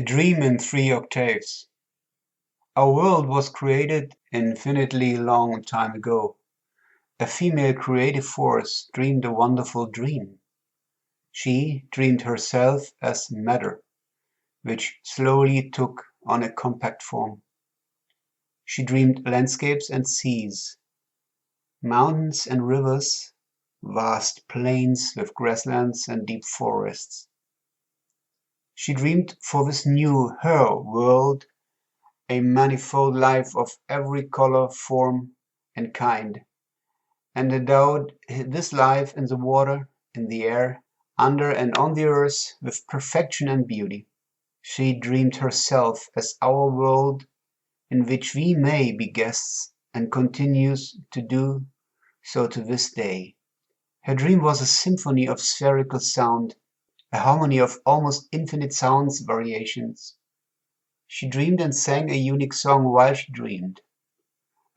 A dream in 3 octaves. Our world was created infinitely long time ago. A female creative force dreamed a wonderful dream. She dreamed herself as matter, which slowly took on a compact form. She dreamed landscapes and seas, mountains and rivers, vast plains with grasslands and deep forests. She dreamed for this new, her world, a manifold life of every color, form, and kind, and endowed this life in the water, in the air, under and on the earth with perfection and beauty. She dreamed herself as our world, in which we may be guests, and continues to do so to this day. Her dream was a symphony of spherical sound, a harmony of almost infinite sounds variations. She dreamed and sang a unique song while she dreamed,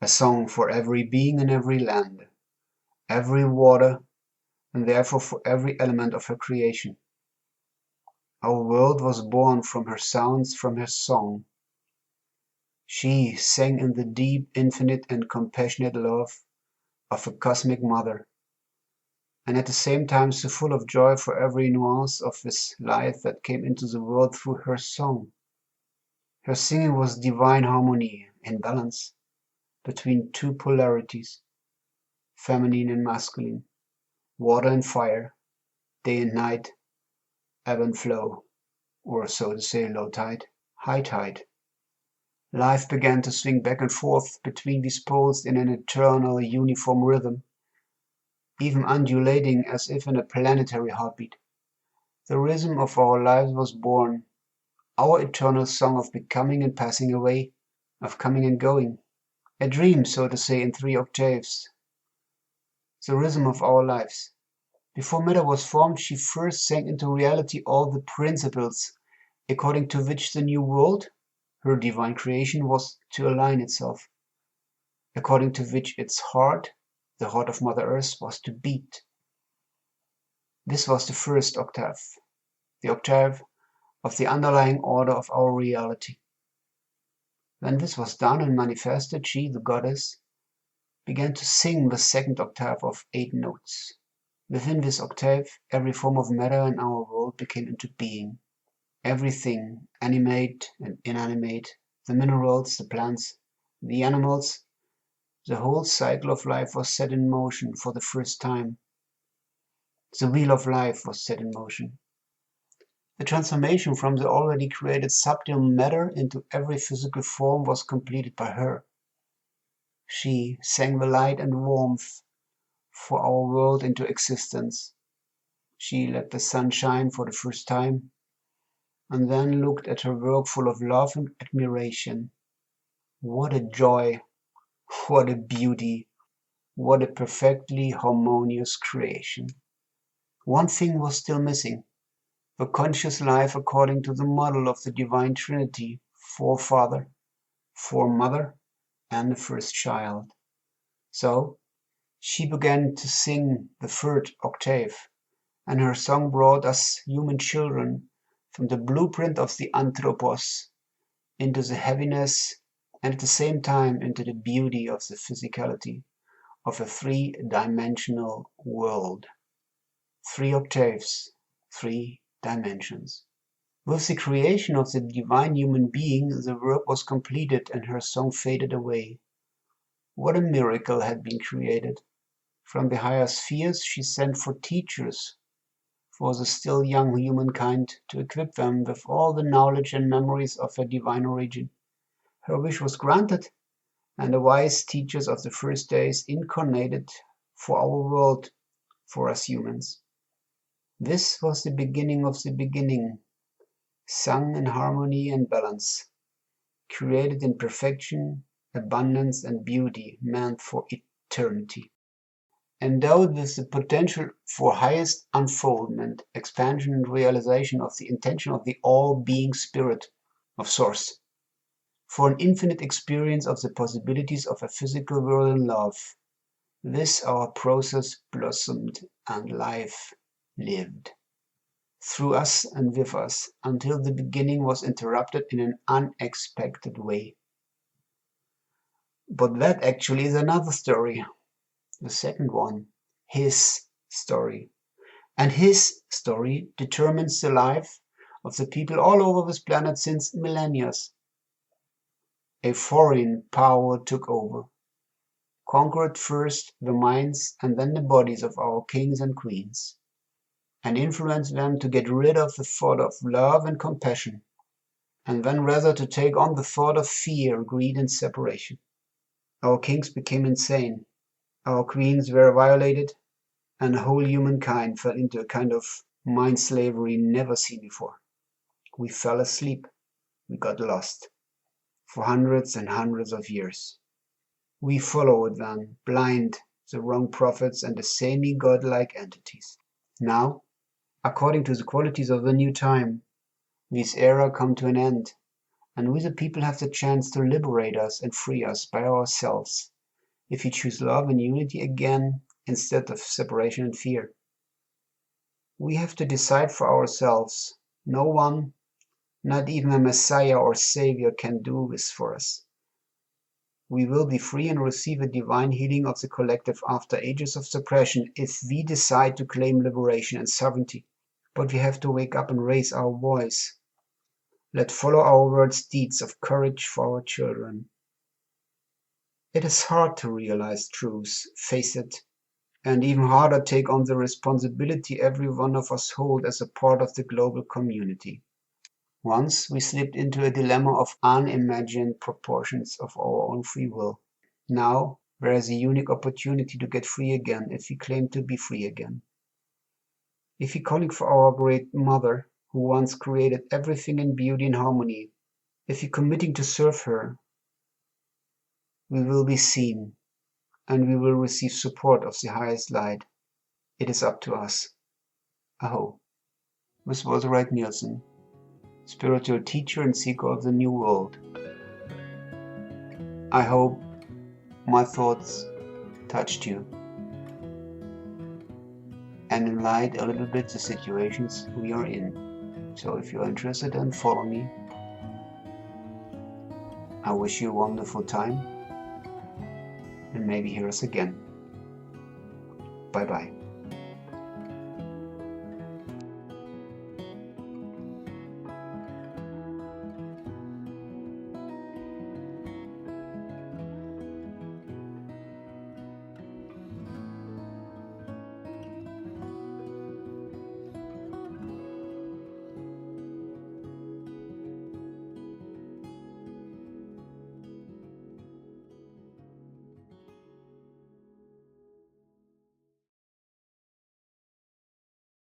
a song for every being in every land, every water, and therefore for every element of her creation. Our world was born from her sounds, from her song. She sang in the deep, infinite, and compassionate love of a cosmic mother, and at the same time so full of joy for every nuance of this life that came into the world through her song. Her singing was divine harmony and balance between two polarities, feminine and masculine, water and fire, day and night, ebb and flow, or so to say low tide, high tide. Life began to swing back and forth between these poles in an eternal uniform rhythm, even undulating as if in a planetary heartbeat. The rhythm of our lives was born, our eternal song of becoming and passing away, of coming and going. A dream, so to say, in 3 octaves. The rhythm of our lives. Before matter was formed, she first sang into reality all the principles according to which the new world, her divine creation, was to align itself, according to which its heart, the heart of Mother Earth, was to beat. This was the first octave, the octave of the underlying order of our reality. When this was done and manifested, she, the goddess, began to sing the second octave of 8 notes. Within this octave, every form of matter in our world became into being. Everything, animate and inanimate, the minerals, the plants, the animals, the whole cycle of life was set in motion for the first time. The wheel of life was set in motion. The transformation from the already created subtle matter into every physical form was completed by her. She sang the light and warmth for our world into existence. She let the sun shine for the first time, and then looked at her work full of love and admiration. What a joy, what a beauty, what a perfectly harmonious creation. One thing was still missing, the conscious life according to the model of the Divine Trinity, Forefather, Foremother, and the first child. So she began to sing the 3rd octave, and her song brought us human children from the blueprint of the anthropos into the heaviness and at the same time into the beauty of the physicality of a 3-dimensional world. 3 octaves, 3 dimensions. With the creation of the divine human being, the work was completed and her song faded away. What a miracle had been created! From the higher spheres she sent for teachers for the still young humankind to equip them with all the knowledge and memories of her divine origin. Her wish was granted, and the wise teachers of the first days incarnated for our world, for us humans. This was the beginning of the beginning, sung in harmony and balance, created in perfection, abundance, and beauty, meant for eternity. Endowed with the potential for highest unfoldment, expansion, and realization of the intention of the all-being spirit of Source, for an infinite experience of the possibilities of a physical world in love. This our process blossomed and life lived. through us and with us, until the beginning was interrupted in an unexpected way. But that actually is another story, the second one, his story. And his story determines the life of the people all over this planet since millennia. A foreign power took over, conquered first the minds and then the bodies of our kings and queens, and influenced them to get rid of the thought of love and compassion, and then rather to take on the thought of fear, greed, and separation. Our kings became insane, our queens were violated, and whole humankind fell into a kind of mind slavery never seen before. We fell asleep, we got lost, for hundreds and hundreds of years. We followed then, blind, the wrong prophets and the semi-godlike entities. Now, according to the qualities of the new time, this era come to an end, and we the people have the chance to liberate us and free us by ourselves, if we choose love and unity again instead of separation and fear. We have to decide for ourselves. No one, not even a Messiah or Savior, can do this for us. We will be free and receive a divine healing of the collective after ages of suppression if we decide to claim liberation and sovereignty. But we have to wake up and raise our voice. Let follow our words deeds of courage for our children. It is hard to realize truths, face it, and even harder take on the responsibility every one of us hold as a part of the global community. Once we slipped into a dilemma of unimagined proportions of our own free will. Now there is a unique opportunity to get free again if we claim to be free again. If we calling for our great mother, who once created everything in beauty and harmony, if we committing to serve her, we will be seen, and we will receive support of the highest light. It is up to us. Aho. This was Reijk Nilson, spiritual teacher and seeker of the new world. I hope my thoughts touched you and enlightened a little bit the situations we are in. So if you're interested, then follow me. I wish you a wonderful time and maybe hear us again. Bye bye.